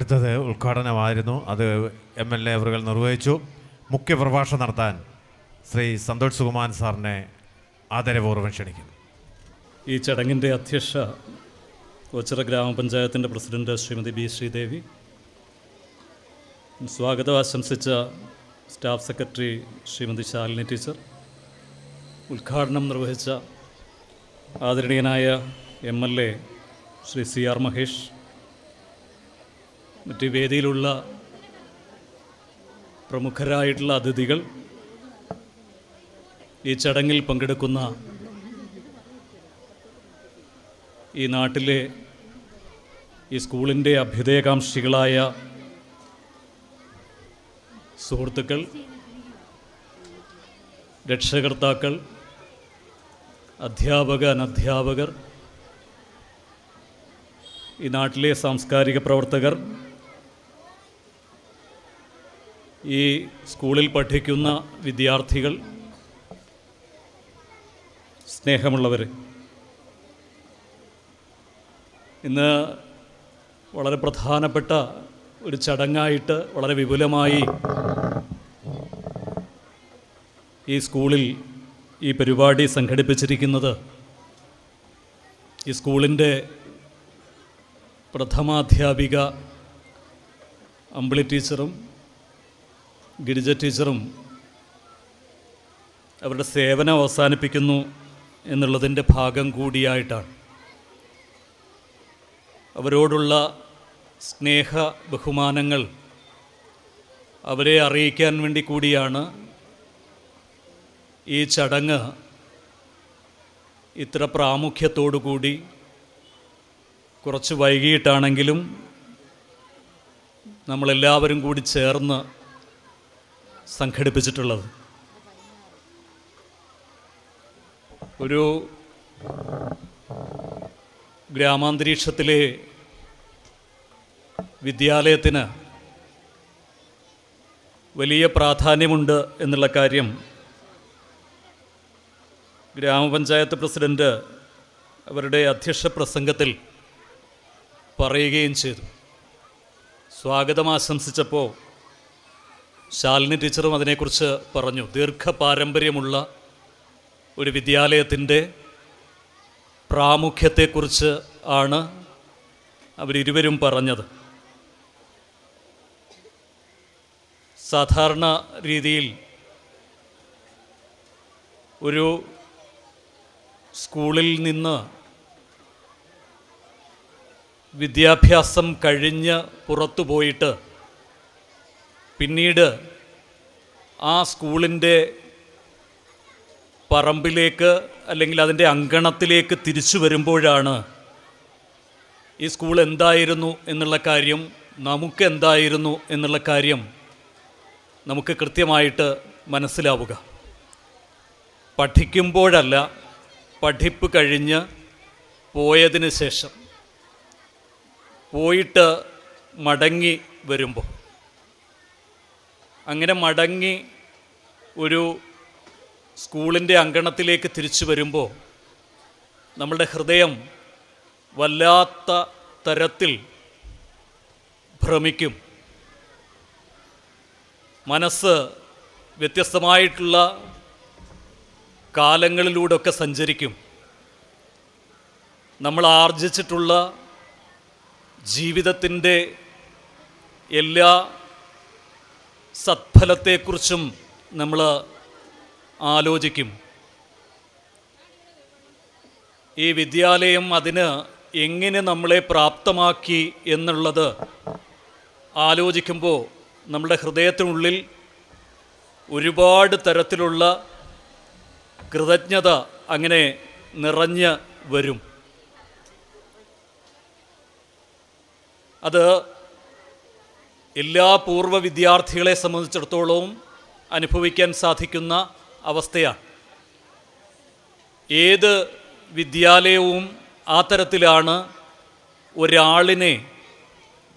അടുത്തത് ഉദ്ഘാടനമായിരുന്നു. അത് MLA അവர்கள் നിർവഹിച്ചു. മുഖ്യപ്രഭാഷണം നടത്താൻ ശ്രീ സന്തോഷ് സുകുമാരൻ സാറിനെ ആദരപൂർവ്വം ക്ഷണിക്കുന്നു. ഈ ചടങ്ങിൻ്റെ അധ്യക്ഷ ഓച്ചിറ ഗ്രാമപഞ്ചായത്തിൻ്റെ പ്രസിഡന്റ് ശ്രീമതി B. ശ്രീദേവി, സ്വാഗതം ആശംസിച്ച staff secretary Shrimati Shalini teacher, ഉദ്ഘാടനം നിർവഹിച്ച ആദരണീയനായ MLA ശ്രീ CR മഹേഷ്, മറ്റ് വേദിയിലുള്ള പ്രമുഖരായിട്ടുള്ള അതിഥികൾ, ഈ ചടങ്ങിൽ പങ്കെടുക്കുന്ന ഈ നാട്ടിലെ ഈ സ്കൂളിൻ്റെ അഭ്യുദയകാംക്ഷികളായ സുഹൃത്തുക്കൾ, രക്ഷകർത്താക്കൾ, അനധ്യാപകർ, ഈ നാട്ടിലെ സാംസ്കാരിക പ്രവർത്തകർ, ഈ സ്കൂളിൽ പഠിക്കുന്ന വിദ്യാർത്ഥികൾ, സ്നേഹമുള്ളവർ, ഇന്ന് വളരെ പ്രധാനപ്പെട്ട ഒരു ചടങ്ങായിട്ട് വളരെ വിപുലമായി ഈ സ്കൂളിൽ ഈ പരിപാടി സംഘടിപ്പിച്ചിരിക്കുന്നത് ഈ സ്കൂളിൻ്റെ പ്രഥമാധ്യാപിക അമ്പിളി ടീച്ചറും ഗിരിജ ടീച്ചറും അവരുടെ സേവനം അവസാനിപ്പിക്കുന്നു എന്നുള്ളതിൻ്റെ ഭാഗം കൂടിയായിട്ടാണ്. അവരോടുള്ള സ്നേഹ ബഹുമാനങ്ങൾ അവരെ അറിയിക്കാൻ വേണ്ടി കൂടിയാണ് ഈ ചടങ്ങ് ഇത്ര പ്രാമുഖ്യത്തോടു കൂടി കുറച്ച് വൈകിട്ടാണെങ്കിലും നമ്മളെല്ലാവരും കൂടി ചേർന്ന് സംഘടിപ്പിച്ചിട്ടുള്ളത്. ഒരു ഗ്രാമാന്തരീക്ഷത്തിലെ വിദ്യാലയത്തിന് വലിയ പ്രാധാന്യമുണ്ട് എന്നുള്ള കാര്യം ഗ്രാമപഞ്ചായത്ത് പ്രസിഡന്റ് അവരുടെ അധ്യക്ഷ പ്രസംഗത്തിൽ പറയുകയും ചെയ്തു. സ്വാഗതം ആശംസിച്ചപ്പോൾ ശാലിനി ടീച്ചറും അതിനെക്കുറിച്ച് പറഞ്ഞു. ദീർഘപാരമ്പര്യമുള്ള ഒരു വിദ്യാലയത്തിൻ്റെ പ്രാമുഖ്യത്തെക്കുറിച്ച് ആണ് അവരിരുവരും പറഞ്ഞത്. സാധാരണ രീതിയിൽ ഒരു സ്കൂളിൽ നിന്ന് വിദ്യാഭ്യാസം കഴിഞ്ഞ് പുറത്തു പോയിട്ട് പിന്നീട് ആ സ്കൂളിൻ്റെ പറമ്പിലേക്ക് അല്ലെങ്കിൽ അതിൻ്റെ അങ്കണത്തിലേക്ക് തിരിച്ചു വരുമ്പോഴാണ് ഈ സ്കൂൾ എന്തായിരുന്നു എന്നുള്ള കാര്യം, നമുക്കെന്തായിരുന്നു എന്നുള്ള കാര്യം നമുക്ക് കൃത്യമായിട്ട് മനസ്സിലാവുക. പഠിക്കുമ്പോഴല്ല, പഠിപ്പ് കഴിഞ്ഞ് പോയതിന് ശേഷം, പോയിട്ട് മടങ്ങി വരുമ്പോൾ, അങ്ങനെ മടങ്ങി ഒരു സ്കൂളിൻ്റെ അങ്കണത്തിലേക്ക് തിരിച്ചു വരുമ്പോൾ നമ്മളുടെ ഹൃദയം വല്ലാത്ത തരത്തിൽ ഭ്രമിക്കും. മനസ്സ് വ്യത്യസ്തമായിട്ടുള്ള കാലങ്ങളിലൂടെയൊക്കെ സഞ്ചരിക്കും. നമ്മൾ ആർജിച്ചിട്ടുള്ള ജീവിതത്തിൻ്റെ എല്ലാ സത്ഫലത്തെക്കുറിച്ചും നമ്മൾ ആലോചിക്കും. ഈ വിദ്യാലയം അതിന് എങ്ങനെ നമ്മളെ പ്രാപ്തമാക്കി എന്നുള്ളത് ആലോചിക്കുമ്പോൾ നമ്മുടെ ഹൃദയത്തിനുള്ളിൽ ഒരുപാട് തരത്തിലുള്ള കൃതജ്ഞത അങ്ങനെ നിറഞ്ഞ് വരും. അത് എല്ലാ പൂർവ്വ വിദ്യാർത്ഥികളെ സംബന്ധിച്ചിടത്തോളവും അനുഭവിക്കാൻ സാധിക്കുന്ന അവസ്ഥയാണ്. ഏത് വിദ്യാലയവും ആ തരത്തിലാണ് ഒരാളിനെ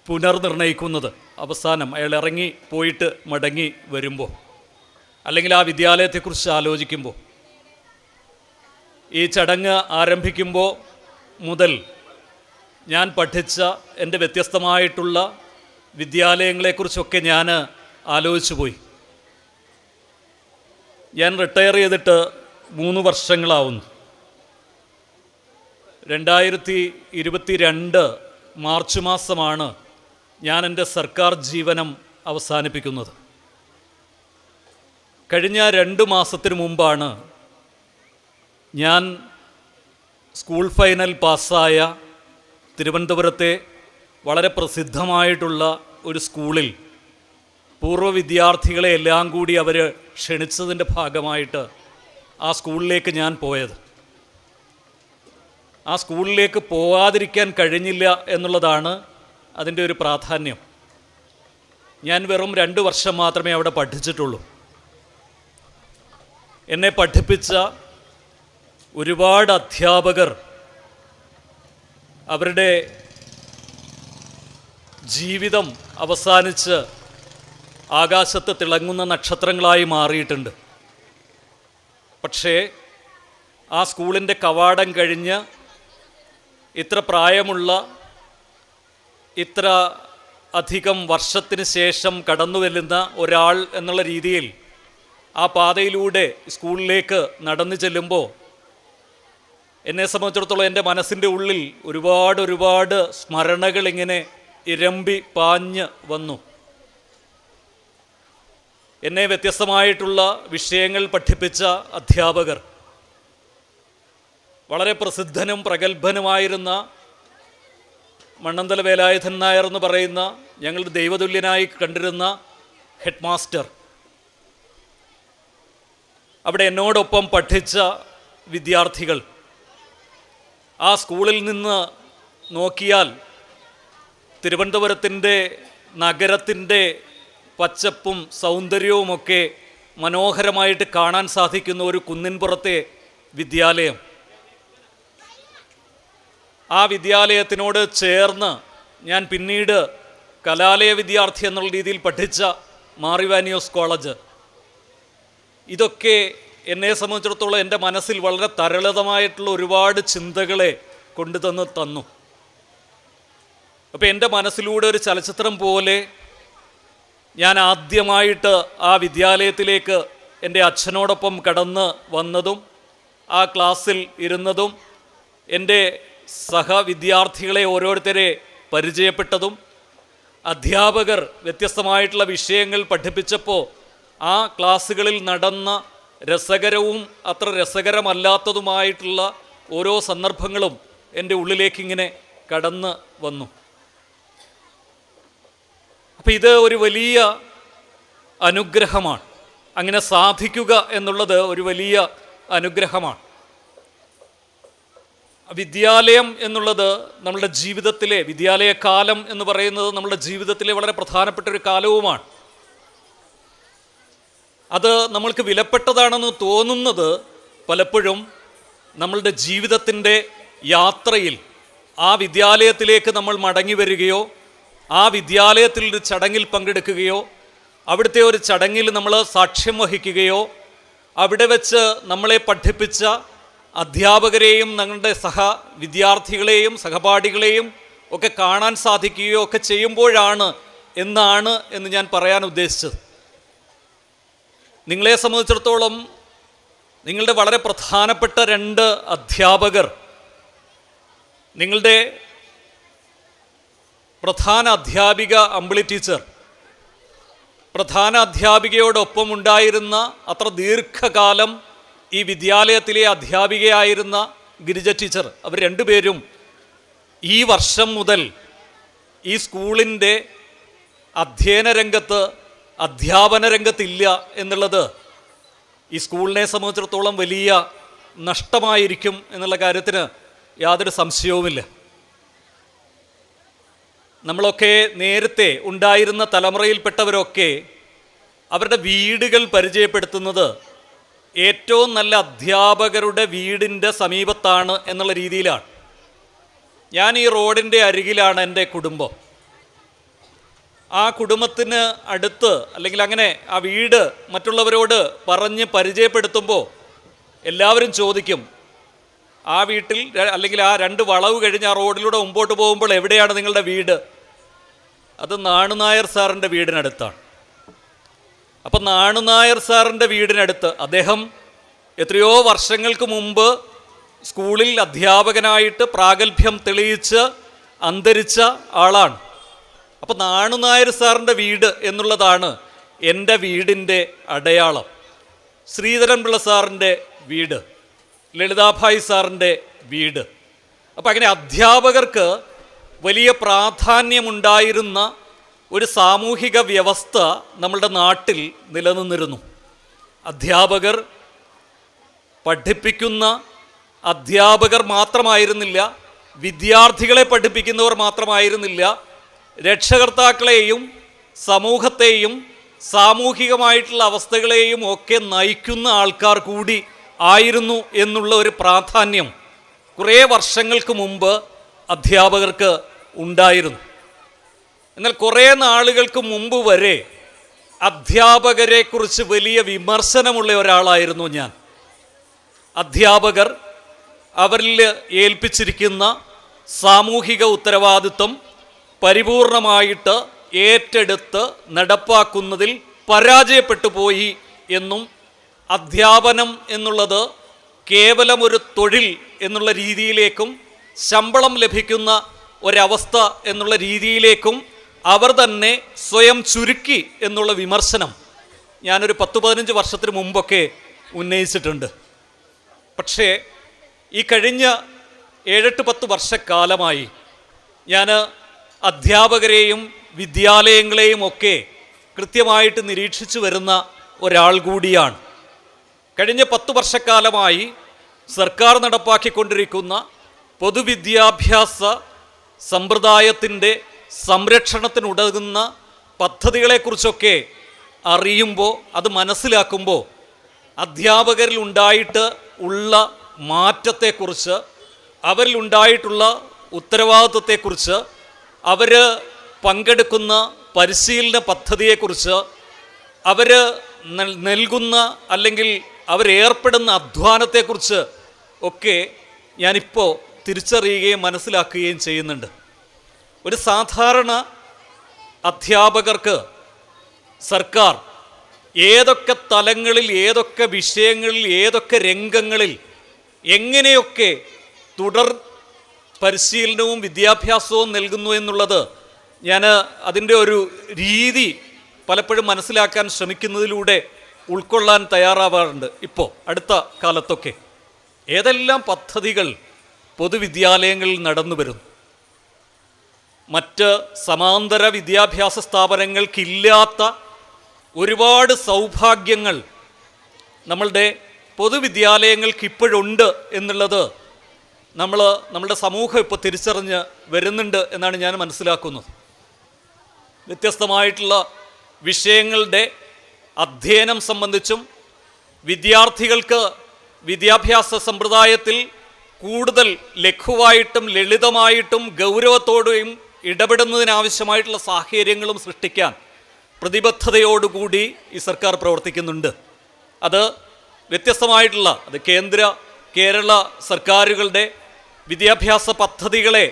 പുനർനിർണയിക്കുന്നത്. അവസാനം അയാൾ ഇറങ്ങി പോയിട്ട് മടങ്ങി വരുമ്പോൾ, അല്ലെങ്കിൽ ആ വിദ്യാലയത്തെക്കുറിച്ച് ആലോചിക്കുമ്പോൾ, ഈ ചടങ്ങ് ആരംഭിക്കുമ്പോൾ മുതൽ ഞാൻ പഠിച്ച എൻ്റെ വ്യത്യസ്തമായിട്ടുള്ള വിദ്യാലയങ്ങളെക്കുറിച്ചൊക്കെ ഞാൻ ആലോചിച്ചു പോയി. ഞാൻ റിട്ടയർ ചെയ്തിട്ട് 3 വർഷങ്ങളാവുന്നു. 2022 മാർച്ച് മാസമാണ് ഞാൻ എൻ്റെ സർക്കാർ ജീവനം അവസാനിപ്പിക്കുന്നത്. കഴിഞ്ഞ 2 മാസത്തിന് മുമ്പാണ് ഞാൻ സ്കൂൾ ഫൈനൽ പാസ്സായ തിരുവനന്തപുരത്തെ വളരെ പ്രസിദ്ധമായിട്ടുള്ള ഒരു സ്കൂളിൽ പൂർവ്വ വിദ്യാർത്ഥികളെ എല്ലാം കൂടി അവർ ക്ഷണിച്ചതിൻ്റെ ഭാഗമായിട്ട് ആ സ്കൂളിലേക്ക് ഞാൻ പോയത്. ആ സ്കൂളിലേക്ക് പോകാതിരിക്കാൻ കഴിഞ്ഞില്ല എന്നുള്ളതാണ് അതിൻ്റെ ഒരു പ്രാധാന്യം. ഞാൻ വെറും 2 വർഷം മാത്രമേ അവിടെ പഠിച്ചിട്ടുള്ളൂ. എന്നെ പഠിപ്പിച്ച ഒരുപാട് അധ്യാപകർ അവരുടെ ജീവിതം അവസാനിച്ച് ആകാശത്ത് തിളങ്ങുന്ന നക്ഷത്രങ്ങളായി മാറിയിട്ടുണ്ട്. പക്ഷേ ആ സ്കൂളിൻ്റെ കവാടം കഴിഞ്ഞ് ഇത്ര പ്രായമുള്ള, ഇത്ര അധികം വർഷത്തിന് ശേഷം കടന്നു വരുന്ന ഒരാൾ എന്നുള്ള രീതിയിൽ ആ പാതയിലൂടെ സ്കൂളിലേക്ക് നടന്നു ചെല്ലുമ്പോൾ എന്നെ സംബന്ധിച്ചിടത്തോളം എൻ്റെ മനസ്സിൻ്റെ ഉള്ളിൽ ഒരുപാട് സ്മരണകൾ ഇങ്ങനെ ഇരമ്പി പാഞ്ഞ് വന്നു. എന്നെ വ്യത്യസ്തമായിട്ടുള്ള വിഷയങ്ങൾ പഠിപ്പിച്ച അധ്യാപകർ, വളരെ പ്രസിദ്ധനും പ്രഗത്ഭനുമായിരുന്ന മണ്ണന്തല വേലായുധൻ നായർ എന്ന് പറയുന്ന ഞങ്ങളുടെ ദൈവതുല്യനായി കണ്ടിരുന്ന ഹെഡ് മാസ്റ്റർ, അവിടെ എന്നോടൊപ്പം പഠിച്ച വിദ്യാർത്ഥികൾ, ആ സ്കൂളിൽ നിന്ന് നോക്കിയാൽ തിരുവനന്തപുരത്തിൻ്റെ നഗരത്തിൻ്റെ പച്ചപ്പും സൗന്ദര്യവുമൊക്കെ മനോഹരമായിട്ട് കാണാൻ സാധിക്കുന്ന ഒരു കുന്നിൻപുറത്തെ വിദ്യാലയം. ആ വിദ്യാലയത്തിനോട് ചേർന്ന് ഞാൻ പിന്നീട് കലാലയ വിദ്യാർത്ഥി എന്നുള്ള രീതിയിൽ പഠിച്ച മാർ ഇവാനിയോസ് കോളേജ്, ഇതൊക്കെ എന്നെ സംബന്ധിച്ചിടത്തോളം എൻ്റെ മനസ്സിൽ വളരെ തരളിതമായിട്ടുള്ള ഒരുപാട് ചിന്തകളെ തന്നു. അപ്പോൾ എൻ്റെ മനസ്സിലൂടെ ഒരു ചലച്ചിത്രം പോലെ ഞാൻ ആദ്യമായിട്ട് ആ വിദ്യാലയത്തിലേക്ക് എൻ്റെ അച്ഛനോടൊപ്പം കടന്ന് വന്നതും ആ ക്ലാസ്സിൽ ഇരുന്നതും എൻ്റെ സഹവിദ്യാർത്ഥികളെ ഓരോരുത്തരെ പരിചയപ്പെട്ടതും അധ്യാപകർ വ്യത്യസ്തമായിട്ടുള്ള വിഷയങ്ങൾ പഠിപ്പിച്ചപ്പോൾ ആ ക്ലാസ്സുകളിൽ നടന്ന രസകരവും അത്ര രസകരമല്ലാത്തതുമായിട്ടുള്ള ഓരോ സന്ദർഭങ്ങളും എൻ്റെ ഉള്ളിലേക്കിങ്ങനെ കടന്ന് വന്നു. അപ്പം ഇത് ഒരു വലിയ അനുഗ്രഹമാണ്. അങ്ങനെ സാധിക്കുക എന്നുള്ളത് ഒരു വലിയ അനുഗ്രഹമാണ്. വിദ്യാലയം എന്നുള്ളത് നമ്മുടെ ജീവിതത്തിലെ, വിദ്യാലയകാലം എന്ന് പറയുന്നത് നമ്മുടെ ജീവിതത്തിലെ വളരെ പ്രധാനപ്പെട്ട ഒരു കാലവുമാണ്. അത് നമ്മൾക്ക് വിലപ്പെട്ടതാണെന്ന് തോന്നുന്നത് പലപ്പോഴും നമ്മളുടെ ജീവിതത്തിൻ്റെ യാത്രയിൽ ആ വിദ്യാലയത്തിലേക്ക് നമ്മൾ മടങ്ങി വരികയോ ആ വിദ്യാലയത്തിൽ ഒരു ചടങ്ങിൽ പങ്കെടുക്കുകയോ അവിടുത്തെ ഒരു ചടങ്ങിൽ നമ്മൾ സാക്ഷ്യം വഹിക്കുകയോ അവിടെ വെച്ച് നമ്മളെ പഠിപ്പിച്ച അധ്യാപകരെയും ഞങ്ങളുടെ വിദ്യാർത്ഥികളെയും സഹപാഠികളെയും ഒക്കെ കാണാൻ സാധിക്കുകയോ ഒക്കെ ചെയ്യുമ്പോഴാണ് എന്ന് ഞാൻ പറയാൻ ഉദ്ദേശിച്ചത്. നിങ്ങളെ സംബന്ധിച്ചിടത്തോളം നിങ്ങളുടെ വളരെ പ്രധാനപ്പെട്ട 2 അധ്യാപകർ, നിങ്ങളുടെ പ്രധാന അധ്യാപിക അമ്പിളി ടീച്ചർ, പ്രധാന അധ്യാപികയോടൊപ്പം ഉണ്ടായിരുന്ന അത്ര ദീർഘകാലം ഈ വിദ്യാലയത്തിലെ അധ്യാപികയായിരുന്ന ഗിരിജ ടീച്ചർ, അവർ 2 പേരും ഈ വർഷം മുതൽ ഈ സ്കൂളിൻ്റെ അധ്യയന രംഗത്ത്, അധ്യാപന രംഗത്തില്ല എന്നുള്ളത് ഈ സ്കൂളിനെ സംബന്ധിച്ചിടത്തോളം വലിയ നഷ്ടമായിരിക്കും എന്നുള്ള കാര്യത്തിന് യാതൊരു സംശയവുമില്ല. നമ്മളൊക്കെ നേരത്തെ ഉണ്ടായിരുന്ന തലമുറയിൽപ്പെട്ടവരൊക്കെ അവരുടെ വീടുകൾ പരിചയപ്പെടുത്തുന്നത് ഏറ്റവും നല്ല അധ്യാപകരുടെ വീടിൻ്റെ സമീപത്താണ് എന്നുള്ള രീതിയിലാണ്. ഞാൻ ഈ റോഡിൻ്റെ അരികിലാണ് എൻ്റെ കുടുംബം. ആ കുടുംബത്തിന് അടുത്ത് അല്ലെങ്കിൽ അങ്ങനെ ആ വീട് മറ്റുള്ളവരോട് പറഞ്ഞ് പരിചയപ്പെടുത്തുമ്പോൾ എല്ലാവരും ചോദിക്കും, ആ വീട്ടിൽ അല്ലെങ്കിൽ ആ 2 വളവ് കഴിഞ്ഞ് ആ റോഡിലൂടെ മുമ്പോട്ട് പോകുമ്പോൾ എവിടെയാണ് നിങ്ങളുടെ വീട്? അത് നാണുനായർ സാറിൻ്റെ വീടിനടുത്താണ്. അപ്പം നാണുനായർ സാറിൻ്റെ വീടിനടുത്ത് അദ്ദേഹം എത്രയോ വർഷങ്ങൾക്ക് മുമ്പ് സ്കൂളിൽ അധ്യാപകനായിട്ട് പ്രാഗൽഭ്യം തെളിയിച്ച് അന്തരിച്ച ആളാണ്. അപ്പം നാണുനായർ സാറിൻ്റെ വീട് എന്നുള്ളതാണ് എൻ്റെ വീടിൻ്റെ അടയാളം. ശ്രീധരൻപിള്ള സാറിൻ്റെ വീട്, ലളിതാഭായ് സാറിൻ്റെ വീട്. അപ്പം അങ്ങനെ അധ്യാപകർക്ക് വലിയ പ്രാധാന്യമുണ്ടായിരുന്ന ഒരു സാമൂഹിക വ്യവസ്ഥ നമ്മളുടെ നാട്ടിൽ നിലനിന്നിരുന്നു. അധ്യാപകർ പഠിപ്പിക്കുന്ന അധ്യാപകർ മാത്രമായിരുന്നില്ല, വിദ്യാർത്ഥികളെ പഠിപ്പിക്കുന്നവർ മാത്രമായിരുന്നില്ല, രക്ഷകർത്താക്കളെയും സമൂഹത്തെയും സാമൂഹികമായിട്ടുള്ള അവസ്ഥകളെയും ഒക്കെ നയിക്കുന്ന ആൾക്കാർ കൂടി ആയിരുന്നു എന്നുള്ള ഒരു പ്രാധാന്യം കുറേ വർഷങ്ങൾക്ക് മുമ്പ് അധ്യാപകർക്ക് ഉണ്ടായിരുന്നു. എന്നാൽ കുറേ നാളുകൾക്ക് മുമ്പ് വരെ അധ്യാപകരെക്കുറിച്ച് വലിയ വിമർശനമുള്ള ഒരാളായിരുന്നു ഞാൻ. അധ്യാപകർ അവരിൽ ഏൽപ്പിച്ചിരിക്കുന്ന സാമൂഹിക ഉത്തരവാദിത്വം പരിപൂർണമായിട്ട് ഏറ്റെടുത്ത് നടപ്പാക്കുന്നതിൽ പരാജയപ്പെട്ടു പോയി എന്നും അധ്യാപനം എന്നുള്ളത് കേവലം ഒരു തൊഴിൽ എന്നുള്ള രീതിയിലേക്കും ശമ്പളം ലഭിക്കുന്ന ഒരവസ്ഥ എന്നുള്ള രീതിയിലേക്കും അവർ തന്നെ സ്വയം ചുരുക്കി എന്നുള്ള വിമർശനം ഞാനൊരു 10-15 വർഷത്തിന് മുമ്പൊക്കെ ഉന്നയിച്ചിട്ടുണ്ട്. പക്ഷേ ഈ കഴിഞ്ഞ 7-10 വർഷക്കാലമായി ഞാൻ അധ്യാപകരെയും വിദ്യാലയങ്ങളെയും ഒക്കെ കൃത്യമായിട്ട് നിരീക്ഷിച്ചു വരുന്ന ഒരാൾ കൂടിയാണ്. കഴിഞ്ഞ 10 വർഷക്കാലമായി സർക്കാർ നടപ്പാക്കിക്കൊണ്ടിരിക്കുന്ന പൊതുവിദ്യാഭ്യാസ സമ്പ്രദായത്തിൻ്റെ സംരക്ഷണത്തിനുതകുന്ന പദ്ധതികളെക്കുറിച്ചൊക്കെ അറിയുമ്പോൾ, അത് മനസ്സിലാക്കുമ്പോൾ അധ്യാപകരിൽ ഉണ്ടായിട്ട് ഉള്ള മാറ്റത്തെക്കുറിച്ച്, അവരിലുണ്ടായിട്ടുള്ള ഉത്തരവാദിത്വത്തെക്കുറിച്ച്, അവർ പങ്കെടുക്കുന്ന പരിശീലന പദ്ധതിയെക്കുറിച്ച്, അവർ നൽകുന്ന അല്ലെങ്കിൽ അവരേർപ്പെടുന്ന അധ്വാനത്തെക്കുറിച്ച് ഒക്കെ ഞാനിപ്പോൾ തിരിച്ചറിയുകയും മനസ്സിലാക്കുകയും ചെയ്യുന്നുണ്ട്. ഒരു സാധാരണ അധ്യാപകർക്ക് സർക്കാർ ഏതൊക്കെ തലങ്ങളിൽ, ഏതൊക്കെ വിഷയങ്ങളിൽ, ഏതൊക്കെ രംഗങ്ങളിൽ എങ്ങനെയൊക്കെ തുടർ പരിശീലനവും വിദ്യാഭ്യാസവും നൽകുന്നു എന്നുള്ളത് ഞാൻ അതിൻ്റെ ഒരു രീതി പലപ്പോഴും മനസ്സിലാക്കാൻ ശ്രമിക്കുന്നതിലൂടെ ഉൾക്കൊള്ളാൻ തയ്യാറാവാറുണ്ട്. ഇപ്പോൾ അടുത്ത കാലത്തൊക്കെ ഏതെല്ലാം പദ്ധതികൾ പൊതുവിദ്യാലയങ്ങളിൽ നടന്നു വരുന്നു, മറ്റ് സമാന്തര വിദ്യാഭ്യാസ സ്ഥാപനങ്ങൾക്കില്ലാത്ത ഒരുപാട് സൗഭാഗ്യങ്ങൾ നമ്മളുടെ പൊതുവിദ്യാലയങ്ങൾക്ക് ഇപ്പോഴുണ്ട് എന്നുള്ളത് നമ്മളുടെ സമൂഹം ഇപ്പോൾ തിരിച്ചറിഞ്ഞ് വരുന്നുണ്ട് എന്നാണ് ഞാൻ മനസ്സിലാക്കുന്നത്. വ്യത്യസ്തമായിട്ടുള്ള വിഷയങ്ങളുടെ അധ്യയനം സംബന്ധിച്ചും വിദ്യാർത്ഥികൾക്ക് വിദ്യാഭ്യാസ സമ്പ്രദായത്തിൽ കൂടുതൽ ലഘുവായിട്ടും ലളിതമായിട്ടും ഗൗരവത്തോടെയും ഇടപെടുന്നതിനാവശ്യമായിട്ടുള്ള സാഹചര്യങ്ങളും സൃഷ്ടിക്കാൻ പ്രതിബദ്ധതയോടുകൂടി ഈ സർക്കാർ പ്രവർത്തിക്കുന്നുണ്ട്. അത് വ്യത്യസ്തമായിട്ടുള്ള കേരള സർക്കാരുകളുടെ വിദ്യാഭ്യാസ പദ്ധതികളെ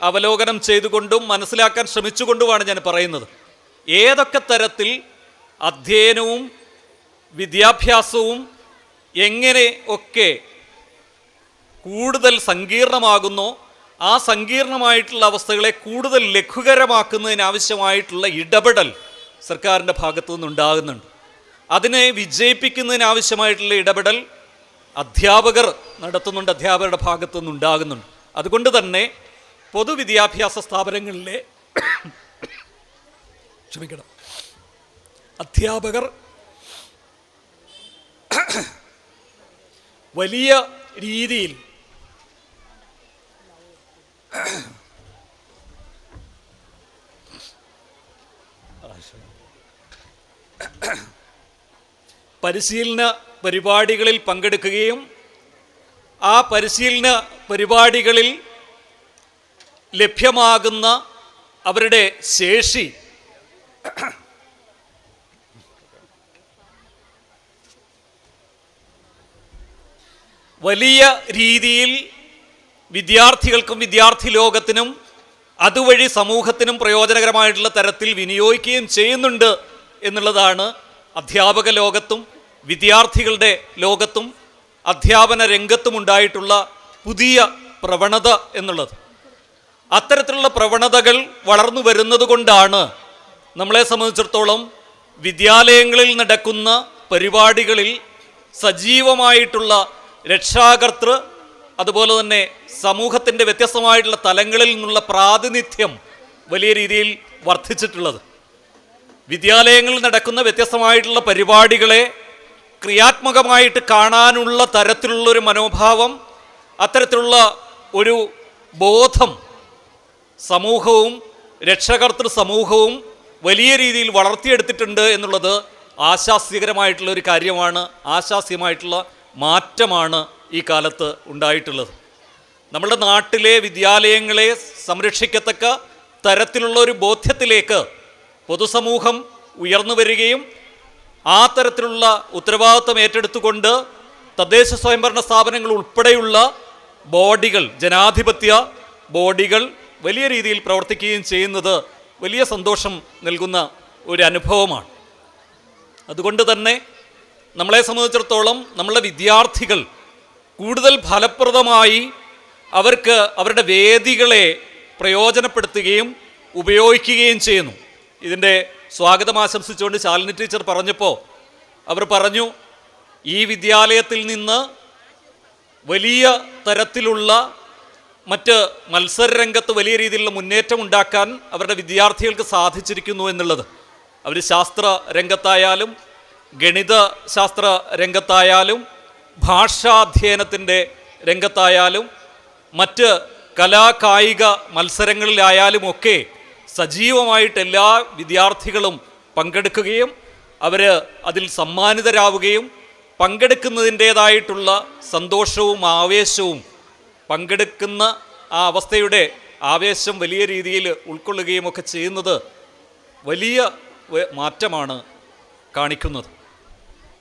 അവലോകനം ചെയ്തുകൊണ്ടും മനസ്സിലാക്കാൻ ശ്രമിച്ചുകൊണ്ടുമാണ് ഞാൻ പറയുന്നത്. ഏതൊക്കെ തരത്തിൽ അധ്യയനവും വിദ്യാഭ്യാസവും എങ്ങനെ ഒക്കെ കൂടുതൽ സങ്കീർണമാകുന്നോ ആ സങ്കീർണമായിട്ടുള്ള അവസ്ഥകളെ കൂടുതൽ ലഘുകരമാക്കുന്നതിനാവശ്യമായിട്ടുള്ള ഇടപെടൽ സർക്കാരിൻ്റെ ഭാഗത്തു നിന്നുണ്ടാകുന്നുണ്ട്. അതിനെ വിജയിപ്പിക്കുന്നതിനാവശ്യമായിട്ടുള്ള ഇടപെടൽ അധ്യാപകർ നടത്തുന്നുണ്ട്, അധ്യാപകരുടെ ഭാഗത്തു നിന്നുണ്ടാകുന്നുണ്ട്. അതുകൊണ്ട് തന്നെ പൊതുവിദ്യാഭ്യാസ സ്ഥാപനങ്ങളിലെ അധ്യാപകർ വലിയ രീതിയിൽ പരിശീലന പരിപാടികളിൽ പങ്കെടുക്കുകയും ആ പരിശീലന പരിപാടികളിൽ ലഭ്യമാകുന്ന അവരുടെ ശേഷി വലിയ രീതിയിൽ വിദ്യാർത്ഥികൾക്കും വിദ്യാർത്ഥി ലോകത്തിനും അതുവഴി സമൂഹത്തിനും പ്രയോജനകരമായിട്ടുള്ള തരത്തിൽ വിനിയോഗിക്കുകയും ചെയ്യുന്നുണ്ട് എന്നുള്ളതാണ് അധ്യാപക ലോകത്തും വിദ്യാർത്ഥികളുടെ ലോകത്തും അധ്യാപന രംഗത്തും ഉണ്ടായിട്ടുള്ള പുതിയ പ്രവണത എന്നുള്ളത്. അത്തരത്തിലുള്ള പ്രവണതകൾ വളർന്നു വരുന്നത് കൊണ്ടാണ് നമ്മളെ സംബന്ധിച്ചിടത്തോളം വിദ്യാലയങ്ങളിൽ നടക്കുന്ന പരിപാടികളിൽ സജീവമായിട്ടുള്ള രക്ഷാകർതൃ അതുപോലെ തന്നെ സമൂഹത്തിൻ്റെ വ്യത്യസ്തമായിട്ടുള്ള തലങ്ങളിൽ നിന്നുള്ള പ്രാതിനിധ്യം വലിയ രീതിയിൽ വർദ്ധിച്ചിട്ടുള്ളത്. വിദ്യാലയങ്ങളിൽ നടക്കുന്ന വ്യത്യസ്തമായിട്ടുള്ള പരിപാടികളെ ക്രിയാത്മകമായിട്ട് കാണാനുള്ള തരത്തിലുള്ളൊരു മനോഭാവം, അത്തരത്തിലുള്ള ഒരു ബോധം സമൂഹവും രക്ഷകർതൃ സമൂഹവും വലിയ രീതിയിൽ വളർത്തിയെടുത്തിട്ടുണ്ട് എന്നുള്ളത് ആശാസ്യകരമായിട്ടുള്ള ഒരു കാര്യമാണ്, ആശാസ്യമായിട്ടുള്ള മാറ്റമാണ് ഈ കാലത്ത് ഉണ്ടായിട്ടുള്ളത്. നമ്മുടെ നാട്ടിലെ വിദ്യാലയങ്ങളെ സംരക്ഷിക്കത്തക്ക തരത്തിലുള്ള ഒരു ബോധ്യത്തിലേക്ക് പൊതുസമൂഹം ഉയർന്നു വരികയും ആ തരത്തിലുള്ള ഉത്തരവാദിത്വം ഏറ്റെടുത്തുകൊണ്ട് തദ്ദേശ സ്വയംഭരണ സ്ഥാപനങ്ങൾ ഉൾപ്പെടെയുള്ള ബോഡികൾ, ജനാധിപത്യ ബോഡികൾ വലിയ രീതിയിൽ പ്രവർത്തിക്കുകയും ചെയ്യുന്നത് വലിയ സന്തോഷം നൽകുന്ന ഒരു അനുഭവമാണ്. അതുകൊണ്ട് തന്നെ നമ്മളെ സംബന്ധിച്ചിടത്തോളം നമ്മളുടെ വിദ്യാർത്ഥികൾ കൂടുതൽ ഫലപ്രദമായി അവർക്ക് അവരുടെ വേദികളെ പ്രയോജനപ്പെടുത്തുകയും ഉപയോഗിക്കുകയും ചെയ്യുന്നു. ഇതിൻ്റെ സ്വാഗതം ആശംസിച്ചുകൊണ്ട് ശാലിനി ടീച്ചർ പറഞ്ഞപ്പോൾ അവർ പറഞ്ഞു, ഈ വിദ്യാലയത്തിൽ നിന്ന് വലിയ തരത്തിലുള്ള മറ്റ് മത്സരരംഗത്ത് വലിയ രീതിയിലുള്ള മുന്നേറ്റം ഉണ്ടാക്കാൻ അവരുടെ വിദ്യാർത്ഥികൾക്ക് സാധിച്ചിരിക്കുന്നു എന്നുള്ളത്. അവർ ശാസ്ത്ര രംഗത്തായാലും ഗണിത ശാസ്ത്ര രംഗത്തായാലും ഭാഷാധ്യയനത്തിൻ്റെ രംഗത്തായാലും മറ്റ് കലാകായിക മത്സരങ്ങളിലായാലുമൊക്കെ സജീവമായിട്ട് എല്ലാ വിദ്യാർത്ഥികളും പങ്കെടുക്കുകയും അവർ അതിൽ സമ്മാനിതരാവുകയും പങ്കെടുക്കുന്നതിൻ്റേതായിട്ടുള്ള സന്തോഷവും ആവേശവും പങ്കെടുക്കുന്ന ആ അവസ്ഥയുടെ ആവേശം വലിയ രീതിയിൽ ഉൾക്കൊള്ളുകയും ഒക്കെ ചെയ്യുന്നത് വലിയ മാറ്റമാണ് കാണിക്കുന്നത്.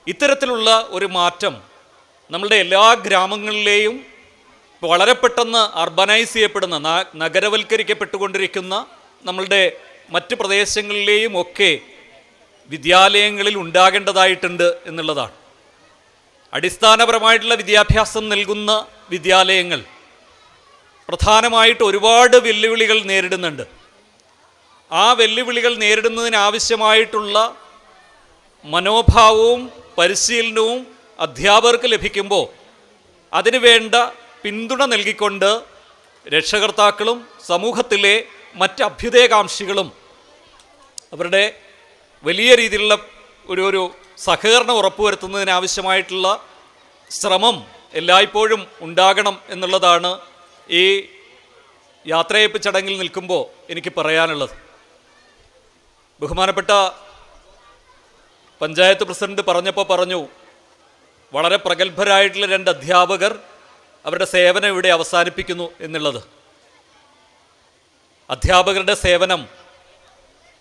ഇത്തരത്തിലുള്ള ഒരു മാറ്റം നമ്മളുടെ എല്ലാ ഗ്രാമങ്ങളിലെയും വളരെ പെട്ടെന്ന് അർബനൈസ് ചെയ്യപ്പെടുന്ന നഗരവൽക്കരിക്കപ്പെട്ടുകൊണ്ടിരിക്കുന്ന നമ്മളുടെ മറ്റ് പ്രദേശങ്ങളിലെയും ഒക്കെ വിദ്യാലയങ്ങളിൽ ഉണ്ടാകേണ്ടതായിട്ടുണ്ട് എന്നുള്ളതാണ്. അടിസ്ഥാനപരമായിട്ടുള്ള വിദ്യാഭ്യാസം നൽകുന്ന വിദ്യാലയങ്ങൾ പ്രധാനമായിട്ട് ഒരുപാട് വെല്ലുവിളികൾ നേരിടുന്നുണ്ട്. ആ വെല്ലുവിളികൾ നേരിടുന്നതിനാവശ്യമായിട്ടുള്ള മനോഭാവവും പരിശീലനവും അധ്യാപകർക്ക് ലഭിക്കുമ്പോൾ അതിനുവേണ്ട പിന്തുണ നൽകിക്കൊണ്ട് രക്ഷകർത്താക്കളും സമൂഹത്തിലെ മറ്റ് അഭ്യുദയകാംക്ഷികളും അവരുടെ വലിയ രീതിയിലുള്ള ഒരു സഹകരണം ഉറപ്പുവരുത്തുന്നതിനാവശ്യമായിട്ടുള്ള ശ്രമം എല്ലായ്പ്പോഴും ഉണ്ടാകണം എന്നുള്ളതാണ് ഈ യാത്രയയപ്പ് ചടങ്ങിൽ നിൽക്കുമ്പോൾ എനിക്ക് പറയാനുള്ളത്. ബഹുമാനപ്പെട്ട പഞ്ചായത്ത് പ്രസിഡന്റ് പറഞ്ഞപ്പോൾ പറഞ്ഞു, വളരെ പ്രഗത്ഭരായിട്ടുള്ള 2 അധ്യാപകർ അവരുടെ സേവനം ഇവിടെ അവസാനിപ്പിക്കുന്നു എന്നുള്ളത്. അധ്യാപകരുടെ സേവനം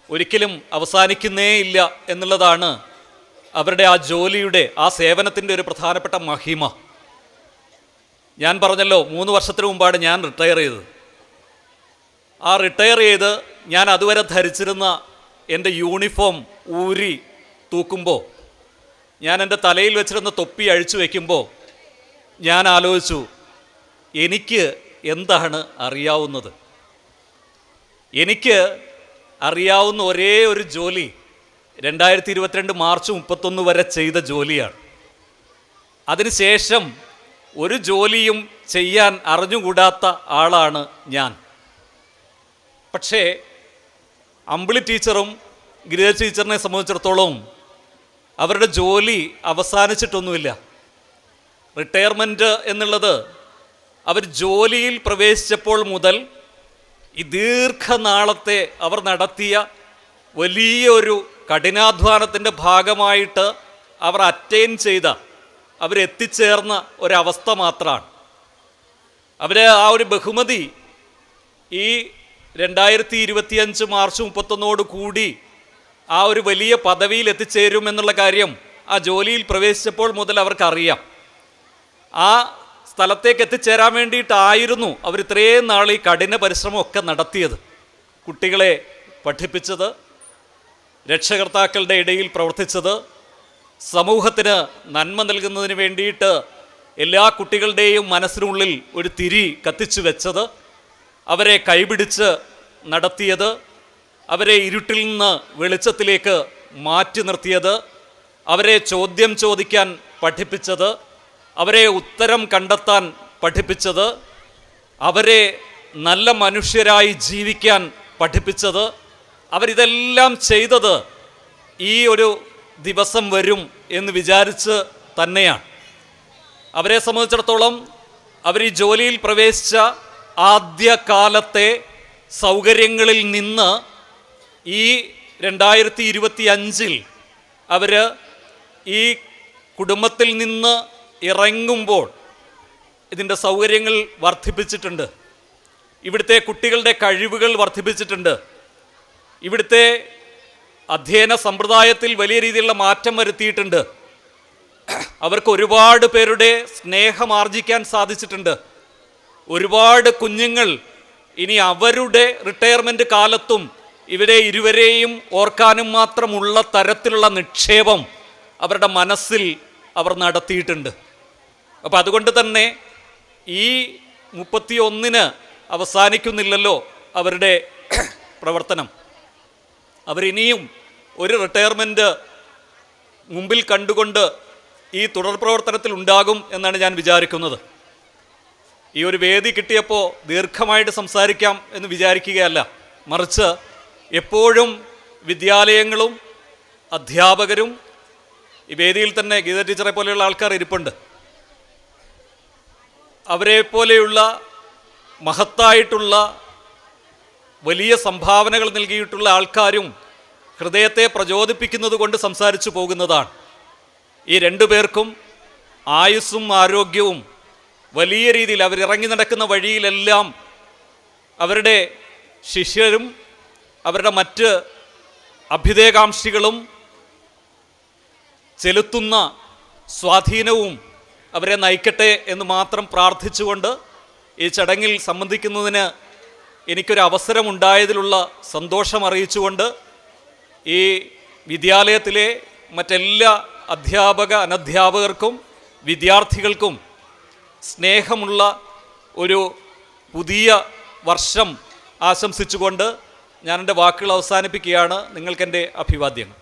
ഒരിക്കലും അവസാനിക്കുന്നേ ഇല്ല എന്നുള്ളതാണ് അവരുടെ ആ ജോലിയുടെ, ആ സേവനത്തിൻ്റെ ഒരു പ്രധാനപ്പെട്ട മഹിമ. ഞാൻ പറഞ്ഞല്ലോ 3 വർഷത്തിന് മുമ്പാണ് ഞാൻ റിട്ടയർ ചെയ്തത്. ആ റിട്ടയർ ചെയ്ത് ഞാൻ അതുവരെ ധരിച്ചിരുന്ന എൻ്റെ യൂണിഫോം ഊരി തൂക്കുമ്പോൾ, ഞാൻ എൻ്റെ തലയിൽ വെച്ചിരുന്ന തൊപ്പി അഴിച്ചു വയ്ക്കുമ്പോൾ ഞാൻ ആലോചിച്ചു, എനിക്ക് എന്താണ് അറിയാവുന്നത്? എനിക്ക് അറിയാവുന്ന ഒരേ ഒരു ജോലി 2022 മാർച്ച് 31 വരെ ചെയ്ത ജോലിയാണ്. അതിനുശേഷം ഒരു ജോലിയും ചെയ്യാൻ അറിഞ്ഞുകൂടാത്ത ആളാണ് ഞാൻ. പക്ഷേ അമ്പിളി ടീച്ചറും ഗിരിജ ടീച്ചറിനെ സംബന്ധിച്ചിടത്തോളം അവരുടെ ജോലി അവസാനിച്ചിട്ടൊന്നുമില്ല. റിട്ടയർമെൻറ്റ് എന്നുള്ളത് അവർ ജോലിയിൽ പ്രവേശിച്ചപ്പോൾ മുതൽ ഈ ദീർഘനാളത്തെ അവർ നടത്തിയ വലിയൊരു കഠിനാധ്വാനത്തിൻ്റെ ഭാഗമായിട്ട് അവർ അറ്റൈൻ ചെയ്ത, അവരെത്തിച്ചേർന്ന ഒരവസ്ഥ മാത്രമാണ്. അവർ ആ ഒരു ബഹുമതി ഈ 2025 മാർച്ച് 31 കൂടി ആ ഒരു വലിയ പദവിയിൽ എത്തിച്ചേരും എന്നുള്ള കാര്യം ആ ജോലിയിൽ പ്രവേശിച്ചപ്പോൾ മുതൽ അവർക്കറിയാം. ആ സ്ഥലത്തേക്ക് എത്തിച്ചേരാൻ വേണ്ടിയിട്ടായിരുന്നു അവർ ഇത്രയും നാൾ ഈ കഠിന പരിശ്രമമൊക്കെ നടത്തിയത്. കുട്ടികളെ പഠിപ്പിച്ചത്, രക്ഷകർത്താക്കളുടെ ഇടയിൽ പ്രവർത്തിച്ചത്, സമൂഹത്തിന് നന്മ നൽകുന്നതിന് വേണ്ടിയിട്ട് എല്ലാ കുട്ടികളുടെയും മനസ്സിനുള്ളിൽ ഒരു തിരി കത്തിച്ചു വെച്ചത്, അവരെ കൈപിടിച്ച് നടത്തിയത്, അവരെ ഇരുട്ടിൽ നിന്ന് വെളിച്ചത്തിലേക്ക് മാറ്റി നിർത്തിയത്, അവരെ ചോദ്യം ചോദിക്കാൻ പഠിപ്പിച്ചത്, അവരെ ഉത്തരം കണ്ടെത്താൻ പഠിപ്പിച്ചത്, അവരെ നല്ല മനുഷ്യരായി ജീവിക്കാൻ പഠിപ്പിച്ചത്, അവരിതെല്ലാം ചെയ്തത് ഈ ഒരു ദിവസം വരും എന്ന് വിചാരിച്ച് തന്നെയാണ്. അവരെ സംബന്ധിച്ചിടത്തോളം അവർ ഈ ജോലിയിൽ പ്രവേശിച്ച ആദ്യ കാലത്തെ സൗകര്യങ്ങളിൽ നിന്ന് ഈ 2025 അവർ ഈ കുടുംബത്തിൽ നിന്ന് ഇറങ്ങുമ്പോൾ ഇതിൻ്റെ സൗകര്യങ്ങൾ വർദ്ധിപ്പിച്ചിട്ടുണ്ട്. ഇവിടുത്തെ കുട്ടികളുടെ കഴിവുകൾ വർദ്ധിപ്പിച്ചിട്ടുണ്ട്. ഇവിടുത്തെ അധ്യയന സമ്പ്രദായത്തിൽ വലിയ രീതിയിലുള്ള മാറ്റം വരുത്തിയിട്ടുണ്ട്. അവർക്ക് ഒരുപാട് പേരുടെ സ്നേഹം ആർജിക്കാൻ സാധിച്ചിട്ടുണ്ട്. ഒരുപാട് കുഞ്ഞുങ്ങൾ ഇനി അവരുടെ റിട്ടയർമെൻറ്റ് കാലത്തും ഇവരെ ഇരുവരെയും ഓർക്കാനും മാത്രമുള്ള തരത്തിലുള്ള നിക്ഷേപം അവരുടെ മനസ്സിൽ അവർ നടത്തിയിട്ടുണ്ട്. അപ്പോൾ അതുകൊണ്ട് തന്നെ ഈ 31 അവസാനിക്കുന്നില്ലല്ലോ അവരുടെ പ്രവർത്തനം. അവരിനിയും ഒരു റിട്ടയർമെൻറ്റ് മുമ്പിൽ കണ്ടുകൊണ്ട് ഈ തുടർ പ്രവർത്തനത്തിൽ ഉണ്ടാകും എന്നാണ് ഞാൻ വിചാരിക്കുന്നത്. ഈ ഒരു വേദി കിട്ടിയപ്പോൾ ദീർഘമായിട്ട് സംസാരിക്കാം എന്ന് വിചാരിക്കുകയല്ല, മറിച്ച് എപ്പോഴും വിദ്യാലയങ്ങളും അധ്യാപകരും, ഈ വേദിയിൽ തന്നെ ഗീത ടീച്ചറെ പോലെയുള്ള ആൾക്കാർ ഇരിപ്പുണ്ട്, അവരെ പോലെയുള്ള മഹത്തായിട്ടുള്ള വലിയ സംഭാവനകൾ നൽകിയിട്ടുള്ള ആൾക്കാരും ഹൃദയത്തെ പ്രചോദിപ്പിക്കുന്നത് കൊണ്ട് സംസാരിച്ചു പോകുന്നതാണ്. ഈ രണ്ടു പേർക്കും ആയുസ്സും ആരോഗ്യവും വലിയ രീതിയിൽ അവരിറങ്ങി നടക്കുന്ന വഴിയിലെല്ലാം അവരുടെ ശിഷ്യരും അവരുടെ മറ്റ് അഭ്യുദയകാംക്ഷികളും ചെലുത്തുന്ന സ്വാധീനവും അവരെ നയിക്കട്ടെ എന്ന് മാത്രം പ്രാർത്ഥിച്ചുകൊണ്ട് ഈ ചടങ്ങിൽ സംബന്ധിക്കുന്നതിന് എനിക്കൊരു അവസരമുണ്ടായതിലുള്ള സന്തോഷം അറിയിച്ചുകൊണ്ട് ഈ വിദ്യാലയത്തിലെ മറ്റെല്ലാ അധ്യാപക അനധ്യാപകർക്കും വിദ്യാർത്ഥികൾക്കും സ്നേഹമുള്ള ഒരു പുതിയ വർഷം ആശംസിച്ചുകൊണ്ട് ഞാൻ എൻ്റെ വാക്കുകൾ അവസാനിപ്പിക്കുകയാണ്. നിങ്ങൾക്കെൻ്റെ അഭിവാദ്യങ്ങൾ.